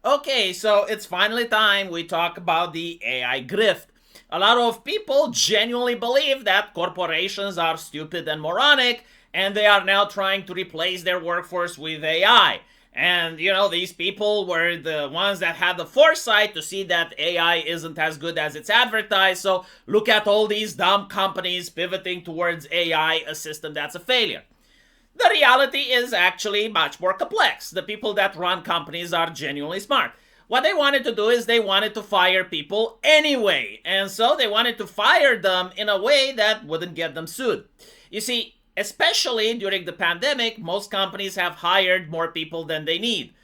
Okay, so it's finally time we talk about the AI grift. A lot of people genuinely believe that corporations are stupid and moronic, and they are now trying to replace their workforce with AI. And, these people were the ones that had the foresight to see that AI isn't as good as it's advertised. So look at all these dumb companies pivoting towards AI, a system that's a failure. The reality is actually much more complex. The people that run companies are genuinely smart. What they wanted to do is they wanted to fire people anyway, and so they wanted to fire them in a way that wouldn't get them sued. You see, especially during the pandemic, most companies have hired more people than they need.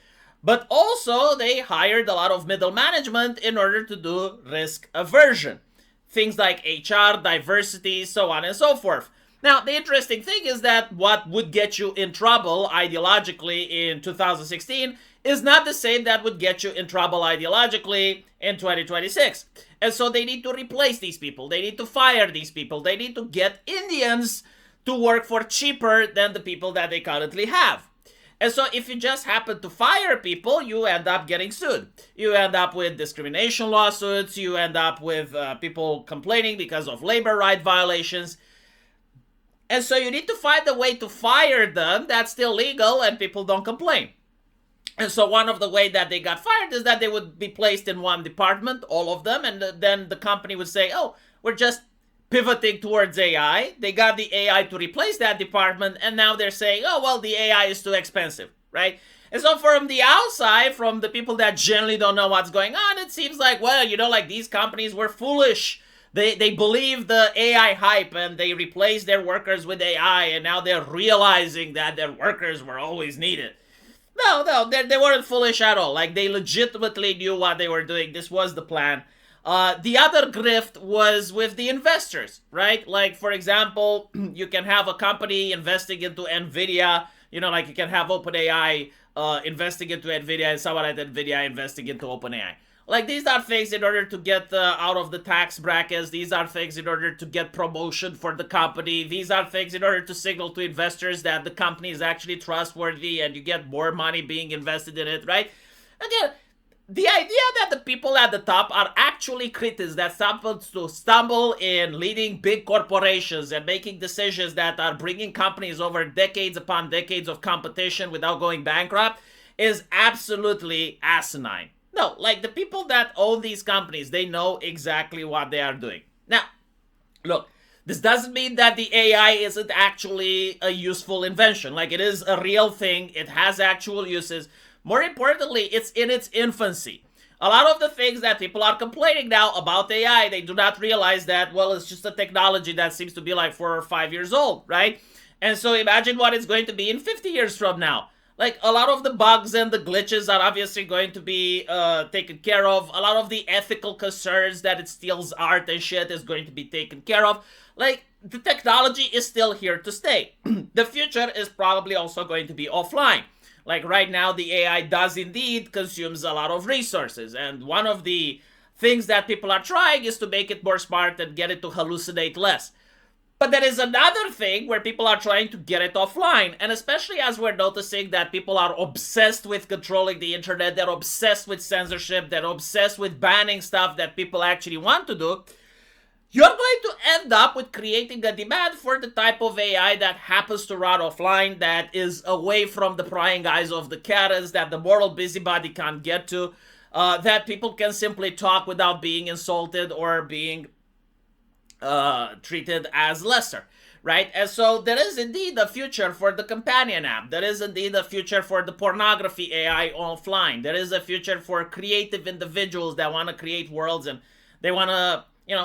But also, they hired a lot of middle management in order to do risk aversion. Things like HR, diversity, so on and so forth. Now, the interesting thing is that what would get you in trouble ideologically in 2016 is not the same that would get you in trouble ideologically in 2026. And so they need to replace these people. They need to fire these people. They need to get Indians to work for cheaper than the people that they currently have. And so if you just happen to fire people, you end up getting sued. You end up with discrimination lawsuits. You end up with people complaining because of labor right violations. And so you need to find a way to fire them that's still legal and people don't complain. And so one of the ways that they got fired is that they would be placed in one department, all of them, and then the company would say, oh, we're just pivoting towards AI. They got the AI to replace that department, and now they're saying, oh, well, the AI is too expensive, right? And so from the outside, from the people that generally don't know what's going on, it seems like, well, like these companies were foolish. They believe the AI hype and they replaced their workers with AI, and now they're realizing that their workers were always needed. No, they weren't foolish at all. Like, they legitimately knew what they were doing. This was the plan. The other grift was with the investors, right? Like, for example, you can have a company investing into NVIDIA, like you can have OpenAI investing into NVIDIA and someone at NVIDIA investing into OpenAI. Like, these are things in order to get out of the tax brackets. These are things in order to get promotion for the company. These are things in order to signal to investors that the company is actually trustworthy and you get more money being invested in it, right? Again, the idea that the people at the top are actually critics that stumble in leading big corporations and making decisions that are bringing companies over decades upon decades of competition without going bankrupt is absolutely asinine. No, like, the people that own these companies, they know exactly what they are doing. Now, look, this doesn't mean that the AI isn't actually a useful invention. Like, it is a real thing. It has actual uses. More importantly, it's in its infancy. A lot of the things that people are complaining now about AI, they do not realize that, well, it's just a technology that seems to be like 4 or 5 years old, right? And so imagine what it's going to be in 50 years from now. Like, a lot of the bugs and the glitches are obviously going to be taken care of. A lot of the ethical concerns that it steals art and shit is going to be taken care of. Like, the technology is still here to stay. The future is probably also going to be offline. Like, right now, the AI does indeed consumes a lot of resources. And one of the things that people are trying is to make it more smart and get it to hallucinate less. But there is another thing where people are trying to get it offline. And especially as we're noticing that people are obsessed with controlling the internet, they're obsessed with censorship, they're obsessed with banning stuff that people actually want to do, you're going to end up with creating a demand for the type of AI that happens to run offline, that is away from the prying eyes of the Karens, that the moral busybody can't get to, that people can simply talk without being insulted or being treated as lesser, right? And so there is indeed a future for the companion app. There is indeed a future for the pornography AI offline. There is a future for creative individuals that want to create worlds and they want to,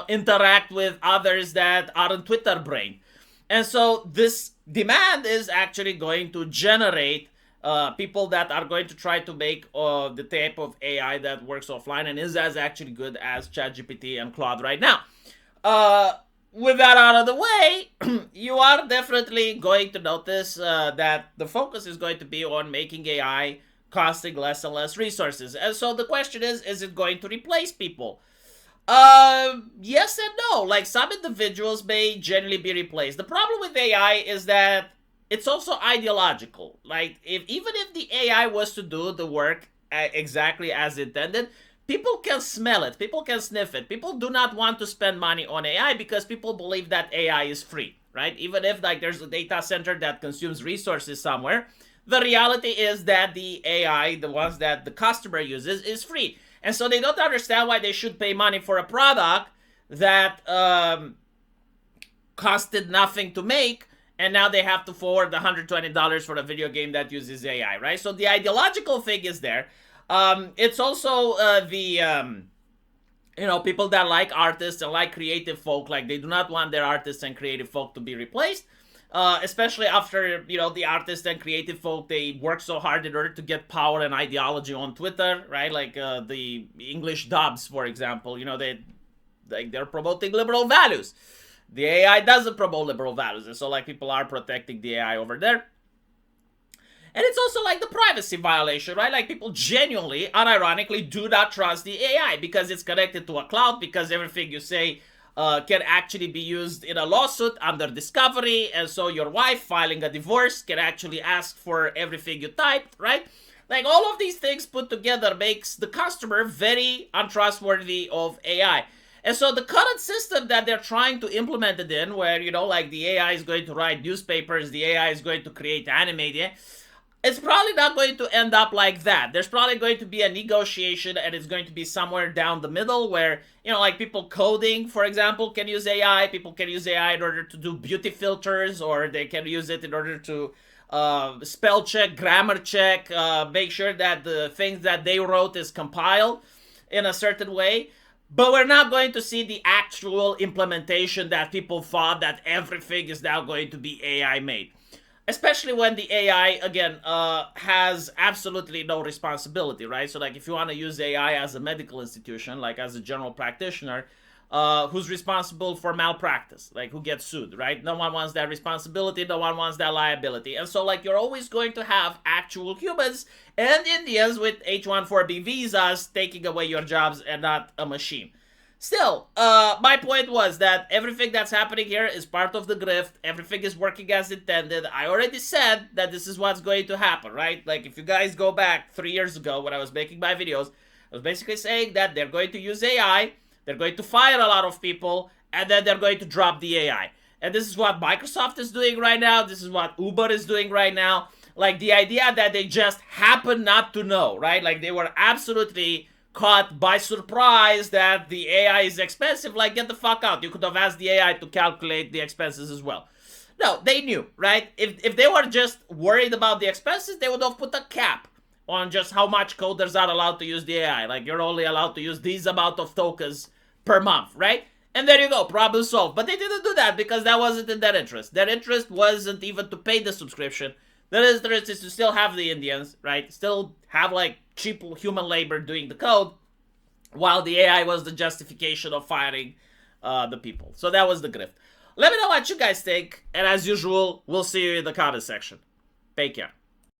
interact with others that aren't Twitter brain. And so this demand is actually going to generate people that are going to try to make the type of AI that works offline and is as actually good as ChatGPT and Claude right now. With that out of the way, you are definitely going to notice that the focus is going to be on making AI costing less and less resources. And so the question is it going to replace people? Yes and no. Like, some individuals may generally be replaced. The problem with AI is that it's also ideological. Like, even if the AI was to do the work exactly as intended, people can smell it. People can sniff it. People do not want to spend money on AI because people believe that AI is free, right? Even if like there's a data center that consumes resources somewhere, the reality is that the AI, the ones that the customer uses, is free. And so they don't understand why they should pay money for a product that costed nothing to make, and now they have to forward the $120 for a video game that uses AI, right? So the ideological thing is there. It's also people that like artists and like creative folk, like they do not want their artists and creative folk to be replaced. Especially after, the artists and creative folk, they work so hard in order to get power and ideology on Twitter, right? Like the English dubs, for example, they're promoting liberal values. The AI doesn't promote liberal values, and so like people are protecting the AI over there. And it's also like the privacy violation, right? Like people genuinely, unironically, do not trust the AI because it's connected to a cloud, because everything you say can actually be used in a lawsuit under discovery, and so your wife filing a divorce can actually ask for everything you typed, right? Like all of these things put together makes the customer very untrustworthy of AI. And so the current system that they're trying to implement it in, where, like the AI is going to write newspapers, the AI is going to create anime, it's probably not going to end up like that. There's probably going to be a negotiation, and it's going to be somewhere down the middle where, like people coding, for example, can use AI. People can use AI in order to do beauty filters, or they can use it in order to spell check, grammar check, make sure that the things that they wrote is compiled in a certain way. But we're not going to see the actual implementation that people thought, that everything is now going to be AI made. Especially when the AI, again, has absolutely no responsibility, right? So, like, if you want to use AI as a medical institution, like as a general practitioner, who's responsible for malpractice? Like, who gets sued, right? No one wants that responsibility. No one wants that liability. And so, like, you're always going to have actual humans and Indians with H-1B visas taking away your jobs and not a machine. Still, my point was that everything that's happening here is part of the grift. Everything is working as intended. I already said that this is what's going to happen, right? Like, if you guys go back 3 years ago when I was making my videos, I was basically saying that they're going to use AI, they're going to fire a lot of people, and then they're going to drop the AI. And this is what Microsoft is doing right now. This is what Uber is doing right now. Like, the idea that they just happen not to know, right? Like, they were absolutely caught by surprise that the AI is expensive. Like, get the fuck out. You could have asked the AI to calculate the expenses as well. No, they knew, right? If they were just worried about the expenses, they would have put a cap on just how much coders are allowed to use the AI. Like, you're only allowed to use these amount of tokens per month, right? And there you go, problem solved. But they didn't do that because that wasn't in their interest. Their interest wasn't even to pay the subscription. Their interest is to still have the Indians, right? Still have, like, cheap human labor doing the code, while the AI was the justification of firing the people. So that was the grift. Let me know what you guys think, and as usual, we'll see you in the comment section. Take care.